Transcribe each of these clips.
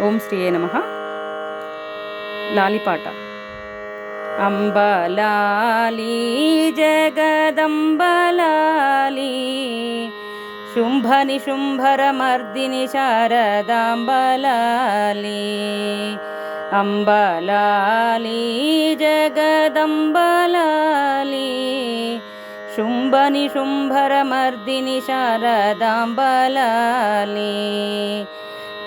ఓం శ్రీయే నమః. లాలిపాట. అంబలాలి జగదంబలాలి, శుంభ నిశుంభర మర్దిని శారదాంబలాలి. అంబలాలి జగదంబలాలి, శుంభ నిశుంభర మర్దిని శారదాంబలాలి.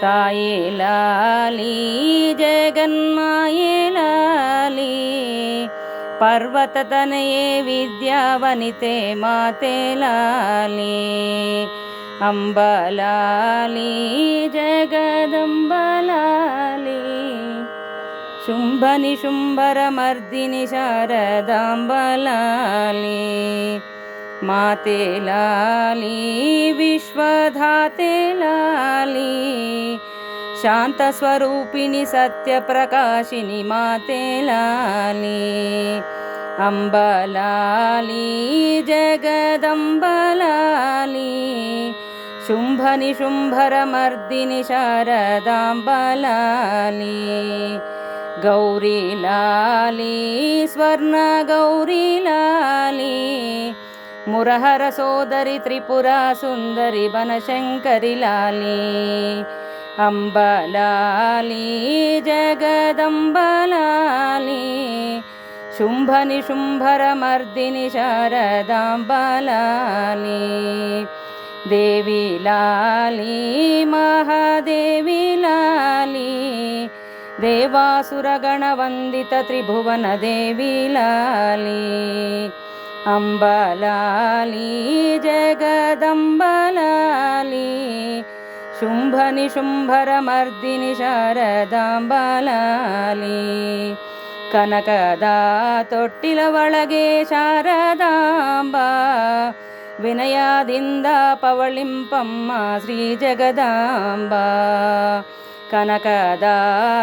తాయే లాలి జగన్మాయే లాలి, పర్వతతనయే విద్యావనితే మాతే లాలి. అంబలాలి జగదంబలాలి, శుంభ నిశుంభర మర్దిని శారదాంబలాలి. మాతే లాలి విశ్వధాతే లాలి, శాంతస్వరూపిణి సత్యప్రకాశిని మాతే లాలి. అంబలాలి జగదంబలాలి, శుంభ నిశుంభర మర్దిని శారదాంబలాలి. గౌరీ లాలి స్వర్ణ గౌరీ లాలి, మురహర సోదరి త్రిపురా సుందరి బనశంకరి లాలి. అంబలాలి జగదంబలాలి, శుంభ నిశుంభర మర్దిని శారదాంబలాలి. దేవి లాలి మహాదేవి లాలి, దేవాసురగణ వందిత త్రిభువన దేవి లాలి. అంబలాలి జగదంబలాలి, శుంభ నిశుంభర మర్దిని ಶಾರದಾಂಬಲಾಲಿ. ಕನಕದ ತೊಟ್ಟಿಲ ಒಳಗೆ ಶಾರದಾಂಬ, ವಿನಯದಿಂದ ಪವಳಿಂಪಮ್ಮ ಶ್ರೀ ಜಗದಾಂಬ. ಕನಕದ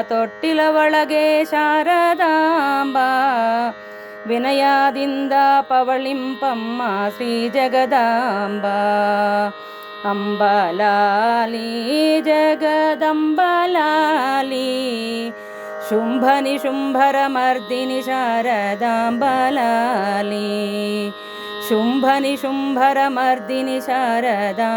ತೊಟ್ಟಿಲ ಒಳಗೆ ಶಾರದಾಂಬ, ವಿನಯದಿಂದ ಪವಳಿಂಪಮ್ಮ ಶ್ರೀ ಜಗದಾಂಬ. ಅಂಬಲಾಲಿ ಜಗದಂಬಲಾಲಿ, ಶುಂಭ ನಿಶುಂಭರ ಮರ್ದಿನಿ ಶಾರದಾಂಬಲಾಲಿ. ಶುಂಭ ನಿಶುಂಭರ ಮರ್ದಿನಿ ಶಾರದಾಂಬಲಾಲಿ.